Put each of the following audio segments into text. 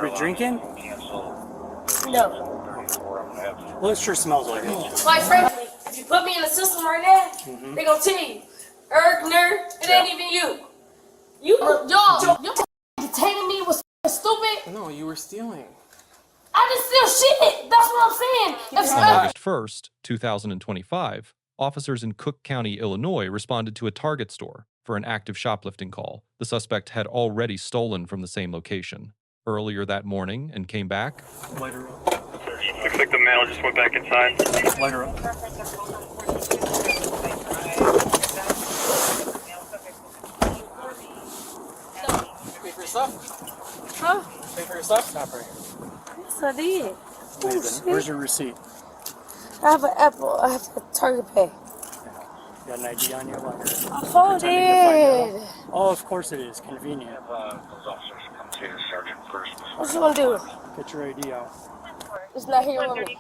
You been drinking? No. Well, it sure smells like it. Quite frankly, if you put me in the system right now, they gonna tell you, nerd, it ain't even you. Y'all detaining me was stupid. No, you were stealing. I didn't steal shit. That's what I'm saying. On August 1st, 2025, officers in Cook County, Illinois responded to a Target store for an active shoplifting call. The suspect had already stolen from the same location earlier that morning and came back. Light her up. Looks like the male just went back inside. Light her up. Pay for your stuff? Huh? Pay for your stuff? Stop right here. Yes, I did. Where's your receipt? I have an Apple. I have a Target Pay. You got an ID on you? Like, I found it. oh, of course it is. Convenient. What you gonna do? Get your ID out. It's not here with me.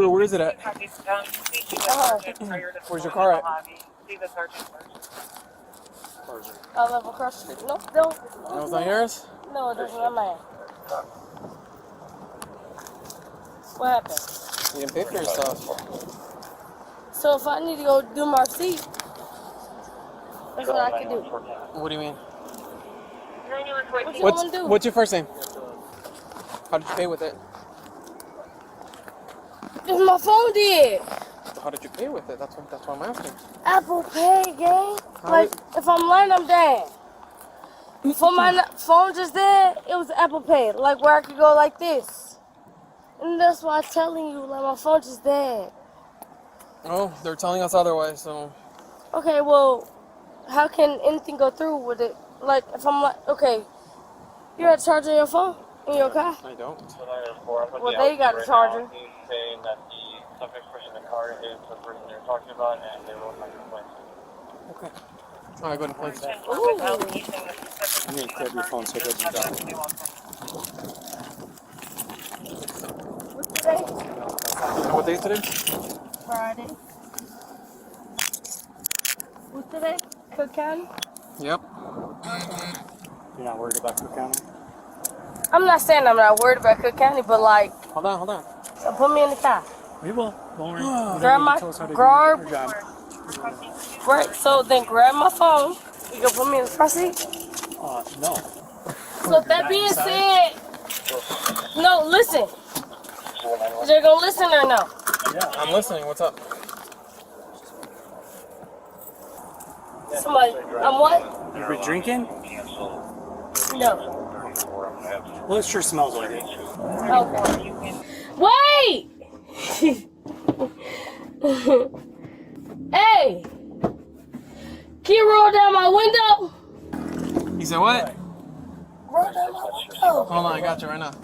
Where is it at? Where's your car at? I live across the street. No. No, it's not yours? No, it doesn't. I'm mine. What happened? You didn't pay for your stuff. So if I need to go do my receipt, that's what I can do. What do you mean? What you want to do? What's your first name? How did you pay with it? If my phone did. How did you pay with it? That's what I'm asking. Apple Pay, gang. Like, if I'm lying, I'm dead. For my phone just dead, it was Apple Pay. Like, where I could go like this. And that's why I'm telling you, like, my phone just dead. Oh, they're telling us otherwise, so... Okay, well, how can anything go through with it? Like, if I'm like, okay, you got a charger in your phone? In your car? I don't. Well, they got a charger. He's saying that the subject person in the car is the person they're talking about, and they will find your place. Okay. All right, go ahead and place it. Ooh. I need to grab your phone so it doesn't die. What's today? What day is today? Friday. What's today? Cook County? Yep. You're not worried about Cook County? I'm not saying I'm not worried about Cook County, but like, Hold on. so put me in the car. We will. Don't worry. You Grab don't need my to tell us how to do grab. your job. Right, so then grab my phone. You gonna put me in the front seat? No. So that being said, no, listen. Is you gonna listen or no? Yeah. I'm listening. What's up? Somebody, I'm what? You been drinking? No. Well, it sure smells like it. Okay. Wait! Hey! Can you roll down my window? You said what? Roll down my window. Hold on, I got you right now. She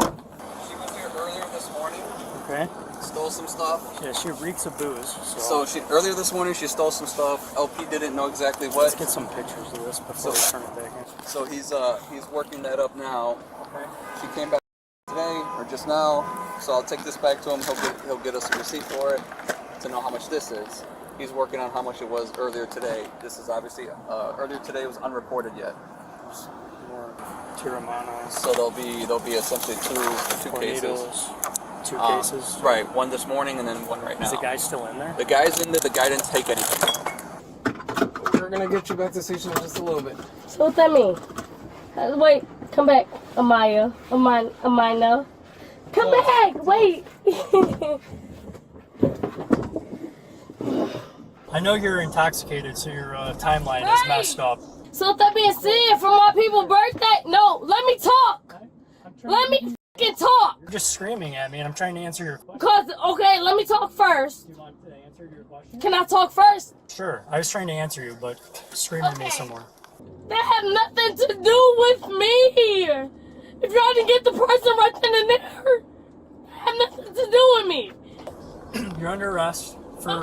was here earlier this morning. Okay. Stole some stuff. Yeah, she reeks of booze. So earlier this morning she stole some stuff. LP didn't know exactly what. Let's get some pictures of this before we turn it back in. So he's working that up now. Okay. She came back today or just now. So I'll take this back to him. He'll get us a receipt for it to know how much this is. He's working on how much it was earlier today. This is obviously earlier today was unreported yet. More Tiramanas. So there'll be essentially two cases. Two cases. Right, one this morning and then one right now. Is the guy still in there? The guy's in there. The guy didn't take anything. We're gonna get you back to the station in just a little bit. So what that mean? Wait, come back, Amaya. Amina. Come back, wait. I know you're intoxicated, so your timeline is messed up. So with that being said, for my people's birthday, no, let me talk. Let me fucking talk. You're just screaming at me, and I'm trying to answer your question. Cause, okay, let me talk first. Do you want to answer your question? Can I talk first? Sure. I was trying to answer you, but scream at me somewhere. That had nothing to do with me. If y'all didn't get the person right then and there, that had nothing to do with me. You're under arrest for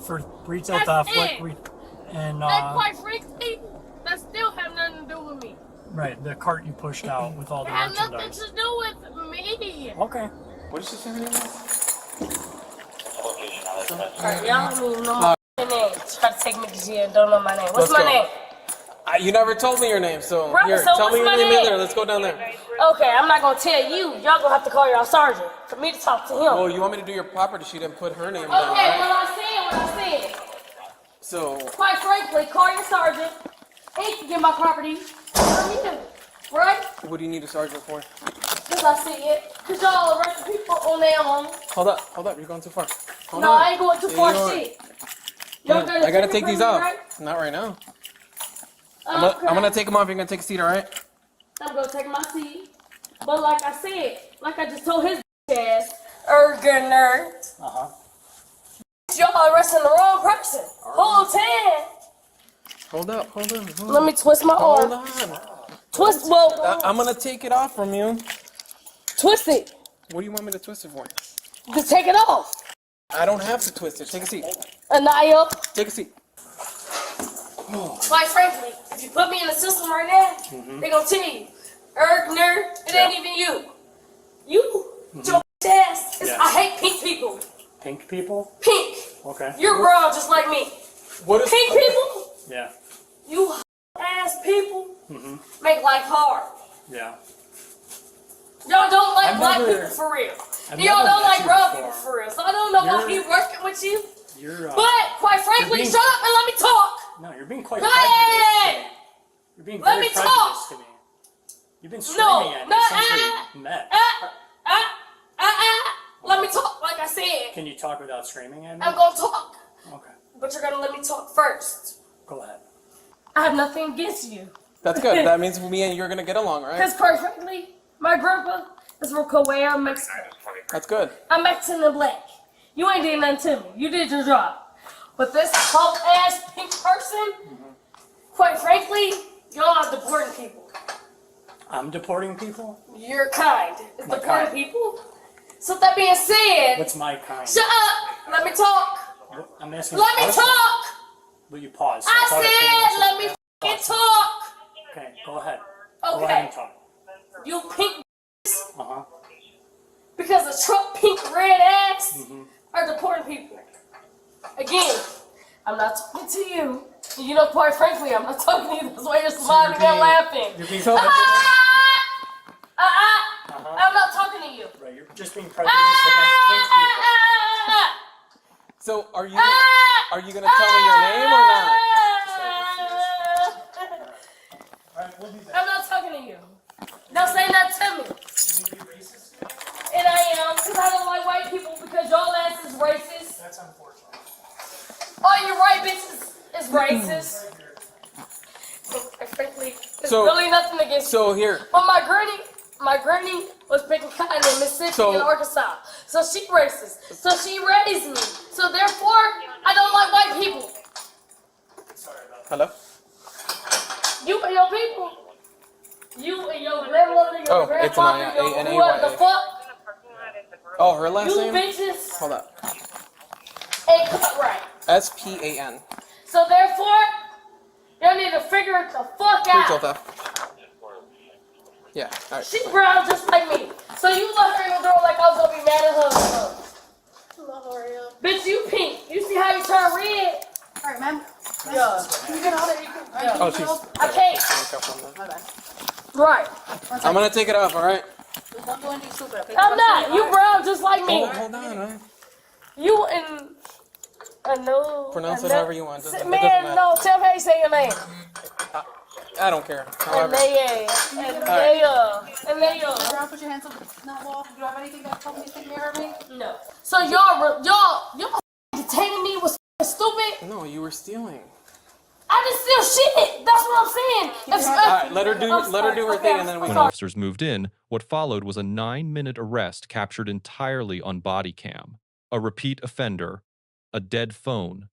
for retail that's theft. it. And That quite frankly, that still have nothing to do with me. right, the cart you pushed out with all the That had nothing merchandise. to do with me. Okay. What did she say her name was? Alright, y'all don't even know my name. Try to take me to jail and don't know my name. What's Let's my go. name? You never told me your name, so Right, here, so tell me what's your my name in name? there. Let's go down there. Okay, I'm not gonna tell you. Y'all gonna have to call your sergeant for me to talk to him. Oh, you want me to do your property sheet and put her name Okay, down, right? what I said. So, Quite frankly, call your sergeant. He can get my property from you, right? what do you need a sergeant for? Because I see it. Because y'all arresting people on their own. Hold up, you're going too far. Hold No, on. I ain't going too Yeah, far you are. shit. Come on, I gotta take these off. Right? Not right now. Okay. I'm gonna take them off. You're gonna take a seat, all right? I'm gonna take my seat. But like I said, like I just told his ass, nerd. Y'all arresting the wrong person. Whole time. Hold up. Let me twist my Hold arm. on. Twist, well, I'm gonna take it off from you. twist it. What do you want me to twist it for? Just take it off. I don't have to twist it. Take a seat. Anaya, Take a seat. quite frankly, if you put me in the system right now, they gonna tell you, nerd, it ain't even you. You, your ass, I hate pink people. Pink people? Pink. Okay. You're brown just like me. What is? Pink people, Yeah. you ass people, make life hard. Yeah. Y'all don't like I've black never- people for real. I've Y'all never don't met like you brown before. people for real. So I don't know why You're- he working with you. You're, But quite frankly, being- shut up and let me talk. no, you're being quite Go prejudiced to ahead. me. You're being Let very me prejudiced talk. to me. You've been No, screaming at me no, since we met. Let me talk. Like I said, Can you talk without screaming at me? I'm gonna talk, Okay, but you're gonna let me talk first. go ahead. I have nothing against you. That's good. That means me and you're gonna get along, right? Because quite frankly, my grandpa is from Kuwait. I'm Mexican. That's good. I'm Mexican and black. You ain't did nothing to me. You did your job. But this punk ass pink person, quite frankly, y'all are deporting people. I'm deporting people? Your kind is My deporting kind. people. So that being said, What's my kind? shut up. Let me talk. I'm asking Let me a question. talk. Will you pause? I thought said, finished let me it. fucking talk. Okay, go ahead. Go Okay. ahead and talk. You pink Uh-huh. because the Trump pink red ass are deporting people. Again, I'm not talking to you. You know, quite frankly, I'm not talking to you. That's why you're smiling and laughing. You're being I'm not talking to you. right, you're just being prejudiced against pink people. So are you gonna tell me your name or not? Alright, we'll be back. I'm not talking to you. Don't say that to me. And I am, because I don't like white people because y'all ass is racist. That's unfortunate. All you white bitches is racist. Frankly, there's So- really nothing against you. So here, But my granny was picking cotton in Mississippi So- and Arkansas. So she racist. So she raised me. So therefore, I don't like white people. hello. You and your people. You and your grandmother, your Oh, it's grandfather, an your A-N-A-Y-A. whoever the fuck. Oh, her last You name? bitches Hold up. ain't cut right. SPAN. So therefore, y'all need to figure it the fuck Retail out. theft. Yeah. All right. She brown just like me. So you let her in the door like I was gonna be mad at her. Bitch, you pink. You see how you turn red? Alright, ma'am. Yeah. Oh, she's. I can't. Right. I'm gonna take it off. All right. Don't do anything stupid, okay? I'm not. You brown just like me. Hold on. Right? You and no. Pronounce it however you want. It doesn't Man, matter. no. Tell me how you say your name. I don't care. And However. they, Brown, put your hands on the wall. Do you have anything that told me to take care of me? No. So y'all detaining me was stupid. No, you were stealing. I didn't steal shit. That's what I'm saying. All right. Let her do her thing, and then we. When officers moved in, what followed was a 9-minute arrest captured entirely on Bodycam. A repeat offender, a dead phone,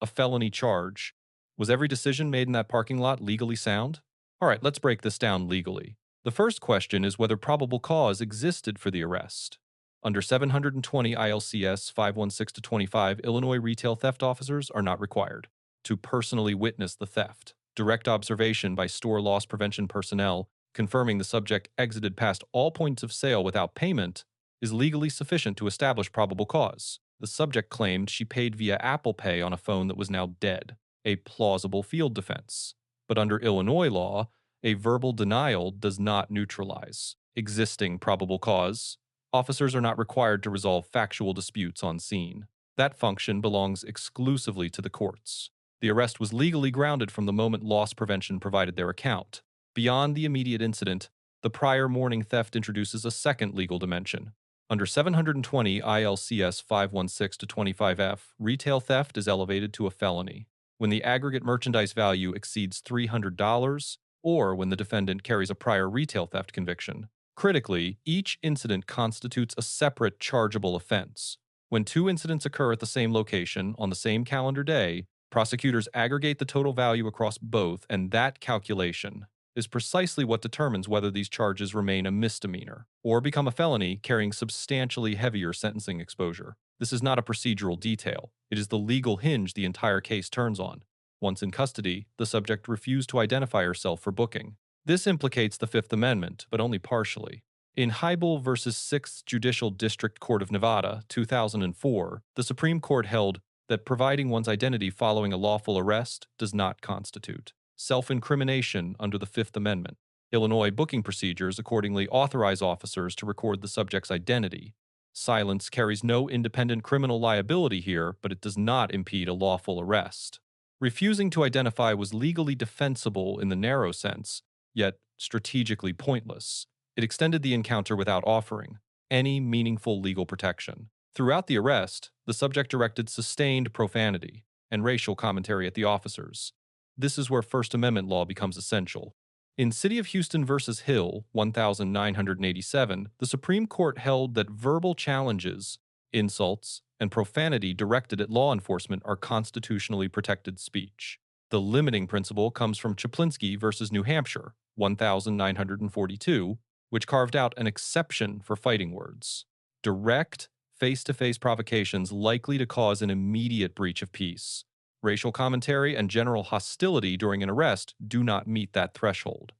a felony charge. Was every decision made in that parking lot legally sound? All right, let's break this down legally. The first question is whether probable cause existed for the arrest. Under 720 ILCS 516-25, Illinois retail theft officers are not required to personally witness the theft. Direct observation by store loss prevention personnel confirming the subject exited past all points of sale without payment is legally sufficient to establish probable cause. The subject claimed she paid via Apple Pay on a phone that was now dead, a plausible field defense. But under Illinois law, a verbal denial does not neutralize existing probable cause. Officers are not required to resolve factual disputes on scene. That function belongs exclusively to the courts. The arrest was legally grounded from the moment loss prevention provided their account. Beyond the immediate incident, the prior morning theft introduces a second legal dimension. Under 720 ILCS 516-25F, retail theft is elevated to a felony when the aggregate merchandise value exceeds $300 or when the defendant carries a prior retail theft conviction. Critically, each incident constitutes a separate chargeable offense. When two incidents occur at the same location on the same calendar day, prosecutors aggregate the total value across both, and that calculation is precisely what determines whether these charges remain a misdemeanor or become a felony carrying substantially heavier sentencing exposure. This is not a procedural detail. It is the legal hinge the entire case turns on. Once in custody, the subject refused to identify herself for booking. This implicates the Fifth Amendment, but only partially. In Hybel v. 6th Judicial District Court of Nevada, 2004, the Supreme Court held that providing one's identity following a lawful arrest does not constitute self-incrimination under the Fifth Amendment. Illinois booking procedures accordingly authorize officers to record the subject's identity. Silence carries no independent criminal liability here, but it does not impede a lawful arrest. Refusing to identify was legally defensible in the narrow sense, yet strategically pointless. It extended the encounter without offering any meaningful legal protection. Throughout the arrest, the subject directed sustained profanity and racial commentary at the officers. This is where First Amendment law becomes essential. In City of Houston v. Hill, 1987, the Supreme Court held that verbal challenges, insults, and profanity directed at law enforcement are constitutionally protected speech. The limiting principle comes from Shoplifter v. New Hampshire, 1942, which carved out an exception for fighting words. Direct, face-to-face provocations likely to cause an immediate breach of peace. Racial commentary and general hostility during an arrest do not meet that threshold.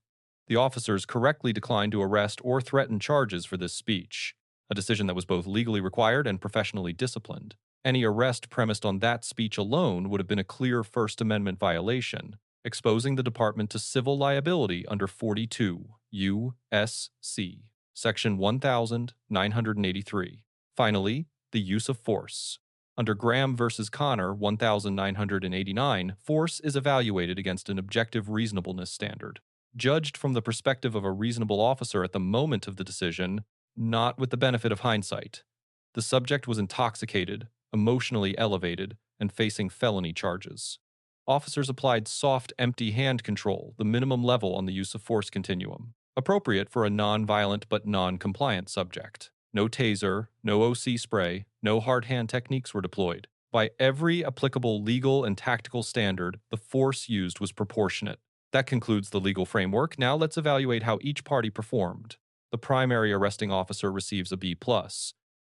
The officers correctly declined to arrest or threaten charges for this speech, a decision that was both legally required and professionally disciplined. Any arrest premised on that speech alone would have been a clear First Amendment violation, exposing the department to civil liability under 42 U.S.C. Section 1983. Finally, the use of force. Under Graham v. Connor, 1989, force is evaluated against an objective reasonableness standard, judged from the perspective of a reasonable officer at the moment of the decision, not with the benefit of hindsight. The subject was intoxicated, emotionally elevated, and facing felony charges. Officers applied soft, empty hand control, the minimum level on the use of force continuum, appropriate for a non-violent but non-compliant subject. No taser, no OC spray, no hard hand techniques were deployed. By every applicable legal and tactical standard, the force used was proportionate. That concludes the legal framework. Now let's evaluate how each party performed. The primary arresting officer receives a B+.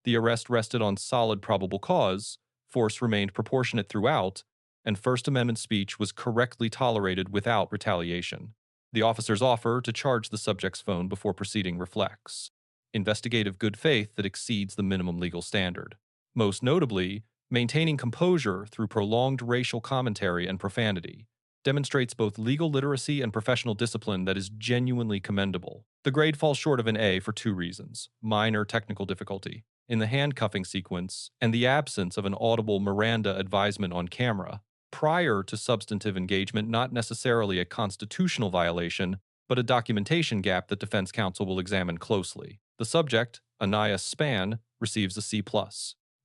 The arrest rested on solid probable cause, force remained proportionate throughout, and First Amendment speech was correctly tolerated without retaliation. The officer's offer to charge the subject's phone before proceeding reflects investigative good faith that exceeds the minimum legal standard. Most notably, maintaining composure through prolonged racial commentary and profanity demonstrates both legal literacy and professional discipline that is genuinely commendable. The grade falls short of an A for two reasons: minor technical difficulty in the handcuffing sequence and the absence of an audible Miranda advisement on camera prior to substantive engagement, not necessarily a constitutional violation, but a documentation gap that defense counsel will examine closely. The subject, Anaya Span, receives a C+.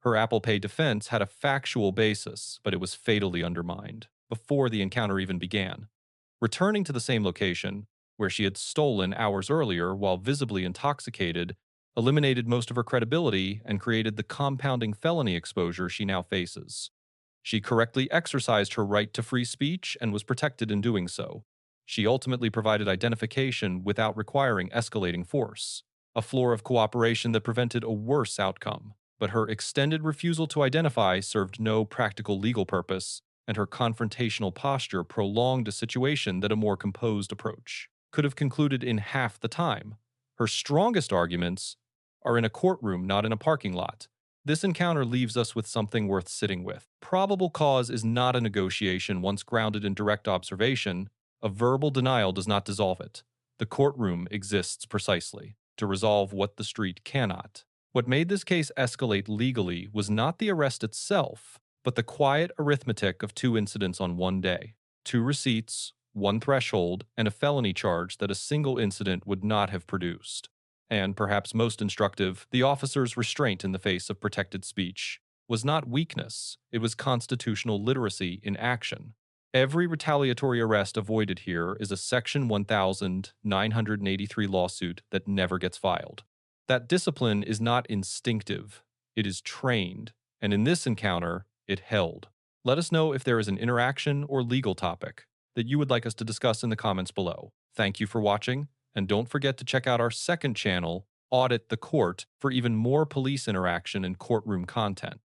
Her Apple Pay defense had a factual basis, but it was fatally undermined before the encounter even began. Returning to the same location, where she had stolen hours earlier while visibly intoxicated, eliminated most of her credibility and created the compounding felony exposure she now faces. She correctly exercised her right to free speech and was protected in doing so. She ultimately provided identification without requiring escalating force, a floor of cooperation that prevented a worse outcome. But her extended refusal to identify served no practical legal purpose, and her confrontational posture prolonged a situation that a more composed approach could have concluded in half the time. Her strongest arguments are in a courtroom, not in a parking lot. This encounter leaves us with something worth sitting with. Probable cause is not a negotiation once grounded in direct observation. A verbal denial does not dissolve it. The courtroom exists precisely to resolve what the street cannot. What made this case escalate legally was not the arrest itself, but the quiet arithmetic of 2 incidents on one day. 2 receipts, 1 threshold, and a felony charge that a single incident would not have produced. And, perhaps most instructive, the officer's restraint in the face of protected speech was not weakness, it was constitutional literacy in action. Every retaliatory arrest avoided here is a Section 1983 lawsuit that never gets filed. That discipline is not instinctive, it is trained, and in this encounter, it held. Let us know if there is an interaction or legal topic that you would like us to discuss in the comments below. Thank you for watching, and don't forget to check out our second channel, Audit the Court, for even more police interaction and courtroom content.